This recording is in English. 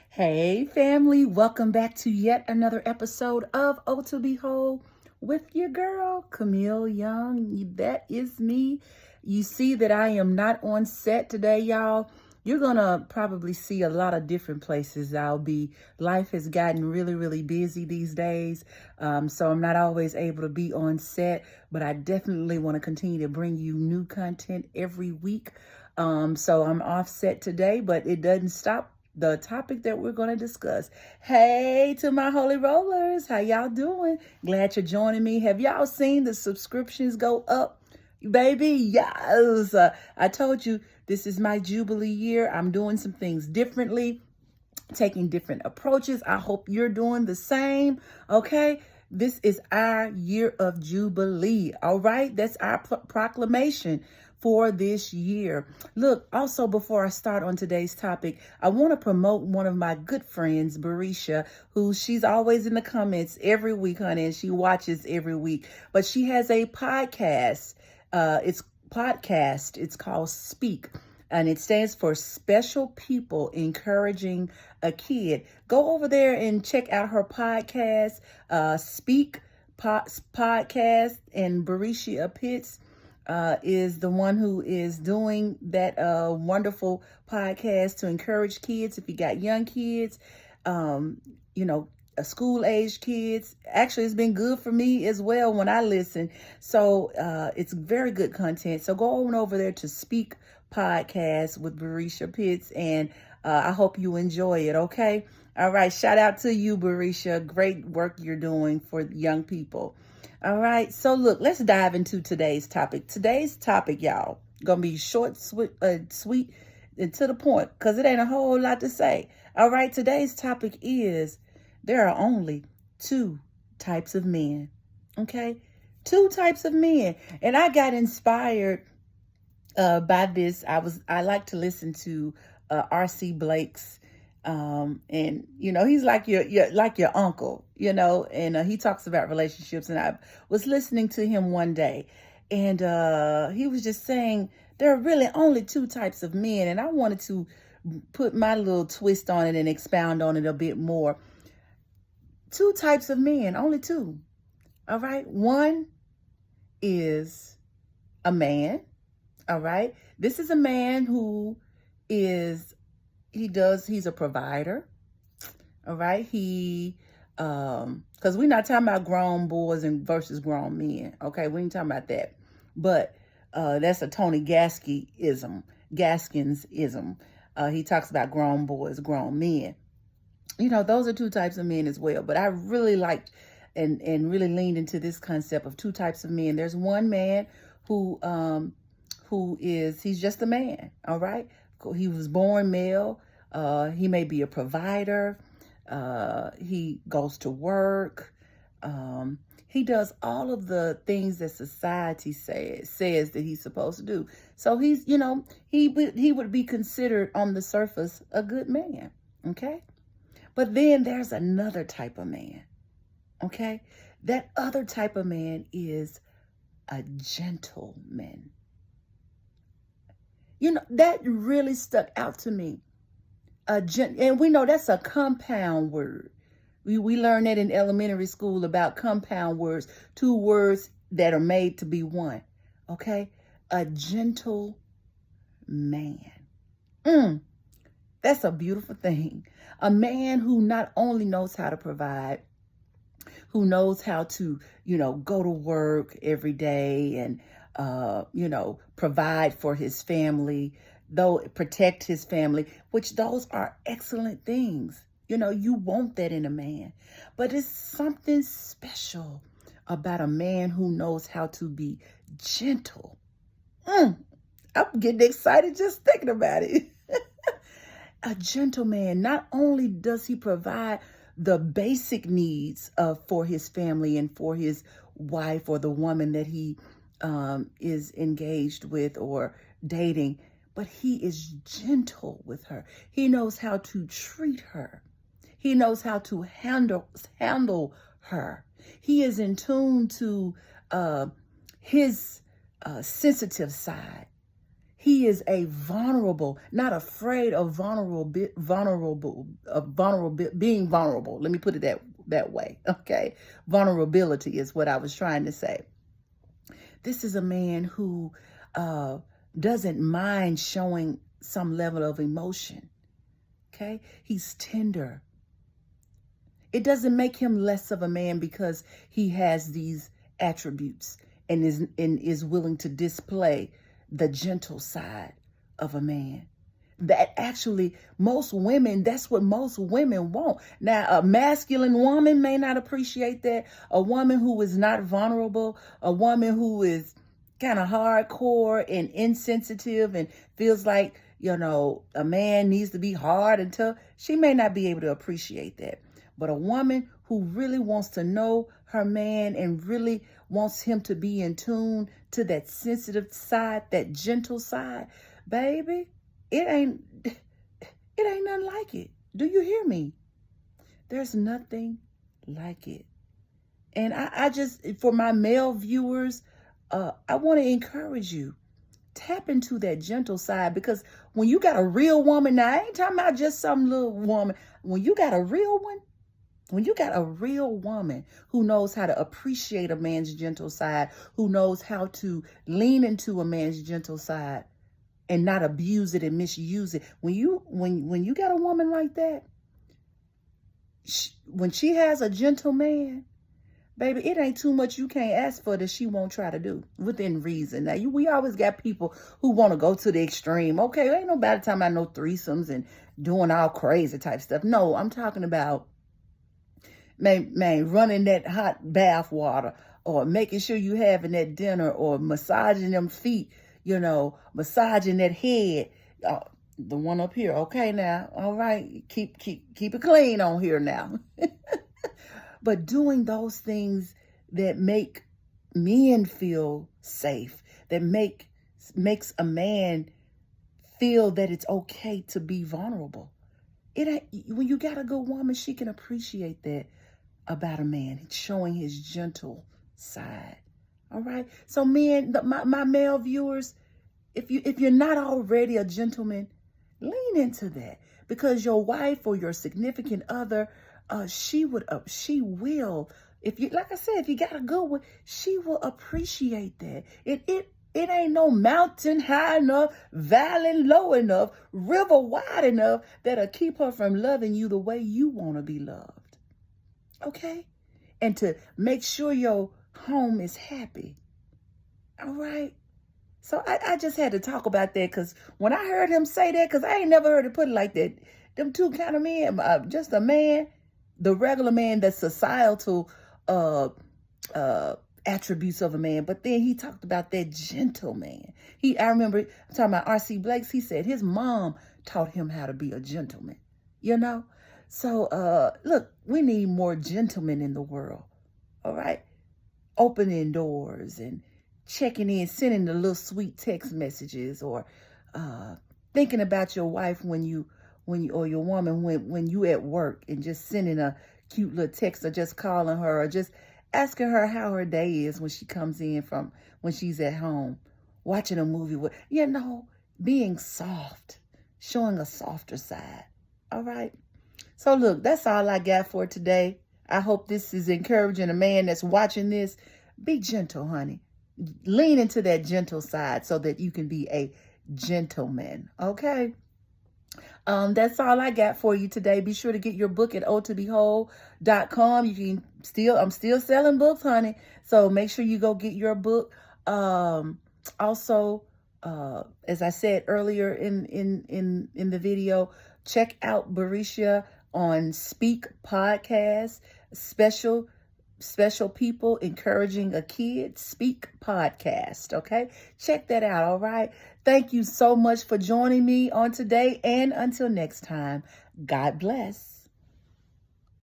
Hey family, welcome back to yet another episode of Ohtobewhole with your girl, Camille Young. That is me. You see that I am not on set today, y'all. You're gonna probably see a lot of different places I'll be. Life has gotten really busy these days, so I'm not always able to be on set, but I definitely want to continue to bring you new content every week. So I'm off set today, but it doesn't stop the topic that we're going to discuss. Hey to my holy rollers, how y'all doing? Glad you're joining me. Have y'all seen the subscriptions go up? Baby, yes. I told you this is my Jubilee year. I'm doing some things differently, taking different approaches. I hope you're doing the same. Okay. This is our year of Jubilee. All right. That's our proclamation for this year. Look, also before I start on today's topic, I want to promote one of my good friends, Barisha, who she's always in the comments every week, honey, and she watches every week. But she has a podcast. It's called Speak. And it stands for Special People Encouraging a Kid. Go over there and check out her podcast, Speak Podcast, and Barisha Pitts is the one who is doing that wonderful podcast to encourage kids. If you got young kids, school-age kids. Actually, it's been good for me as well when I listen. So it's very good content. So go on over there to Speak Podcast with Barisha Pitts, and I hope you enjoy it, okay? All right, shout out to you, Barisha. Great work you're doing for young people. All right, so look, let's dive into today's topic. Today's topic, y'all, gonna be short, sweet, and to the point, because it ain't a whole lot to say. All right, today's topic is there are only two types of men, okay? Two types of men. And I got inspired by this. I like to listen to R.C. Blake's, and he's like your uncle, and he talks about relationships. And I was listening to him one day, and he was just saying there are really only two types of men, and I wanted to put my little twist on it and expound on it a bit more. Two types of men, only two. All right. One is a man. All right. This is a man who he's a provider. All right. Because we're not talking about grown boys versus grown men. Okay. We ain't talking about that. But that's a Tony Gaskinsism. He talks about grown boys, grown men. Those are two types of men as well. But I really liked and really leaned into this concept of two types of men. There's one man he's just a man, all right? He was born male. He may be a provider. He goes to work. He does all of the things that society says that he's supposed to do. So he would be considered on the surface a good man, okay? But then there's another type of man, okay? That other type of man is a gentleman. That really stuck out to me. And we know that's a compound word. We learned that in elementary school about compound words, two words that are made to be one, okay? A gentle man. That's a beautiful thing. A man who not only knows how to provide, who knows how to, go to work every day and, provide for his family, protect his family, which those are excellent things. You want that in a man. But it's something special about a man who knows how to be gentle. I'm getting excited just thinking about it. A gentleman, not only does he provide the basic needs for his family and for his wife or the woman that he is engaged with or dating, but he is gentle with her. He knows how to treat her. He knows how to handle her. He is in tune to his sensitive side. He is a vulnerable, not afraid of being vulnerable. Let me put it that way. Okay. Vulnerability is what I was trying to say. This is a man who doesn't mind showing some level of emotion. Okay. He's tender. It doesn't make him less of a man because he has these attributes and is willing to display the gentle side of a man. That actually, that's what most women want. Now, a masculine woman may not appreciate that. A woman who is not vulnerable, a woman who is kind of hardcore and insensitive and feels like, a man needs to be hard and tough, she may not be able to appreciate that. But a woman who really wants to know her man and really wants him to be in tune to that sensitive side, that gentle side, baby, it ain't nothing like it. Do you hear me? There's nothing like it. And I just, for my male viewers, I want to encourage you, tap into that gentle side, because when you got a real woman, now I ain't talking about just some little woman. When you got a real one, when you got a real woman who knows how to appreciate a man's gentle side, who knows how to lean into a man's gentle side and not abuse it and misuse it. When you got a woman like that, when she has a gentle man, baby, it ain't too much you can't ask for that she won't try to do within reason. Now, we always got people who want to go to the extreme. Okay, ain't nobody talking about no threesomes and doing all crazy type stuff. No, I'm talking about man, running that hot bath water, or making sure you having that dinner, or massaging them feet, massaging that head, the one up here. Okay, now, all right, keep it clean on here now. But doing those things that make men feel safe, that makes a man feel that it's okay to be vulnerable. When you got a good woman, she can appreciate that about a man, showing his gentle side. All right. So men, my male viewers, if you're not already a gentleman, lean into that, because your wife or your significant other, she will, if you, like I said, if you got a good one, she will appreciate that. It ain't no mountain high enough, valley low enough, river wide enough that'll keep her from loving you the way you want to be loved. Okay? And to make sure your home is happy. All right? So I just had to talk about that, because when I heard him say that, because I ain't never heard it put it like that, them two kind of men, just a man, the regular man, the societal attributes of a man, but then he talked about that gentle man. I remember talking about R.C. Blakes. He said his mom taught him how to be a gentleman, So, look, we need more gentlemen in the world, all right? Opening doors and checking in, sending the little sweet text messages, or thinking about your wife when you or your woman when you at work, and just sending a cute little text, or just calling her, or just asking her how her day is when she comes in from when she's at home, watching a movie with, being soft, showing a softer side. All right. So look, that's all I got for today. I hope this is encouraging a man that's watching this. Be gentle, honey. Lean into that gentle side so that you can be a gentleman. Okay. That's all I got for you today. Be sure to get your book at ohtobewhole.com. I'm still selling books, honey. So make sure you go get your book. Also, as I said earlier in the video, check out Barisha on Speak Podcast, special people encouraging a kid, Speak Podcast. Okay, check that out. All right. Thank you so much for joining me on today, and until next time, God bless.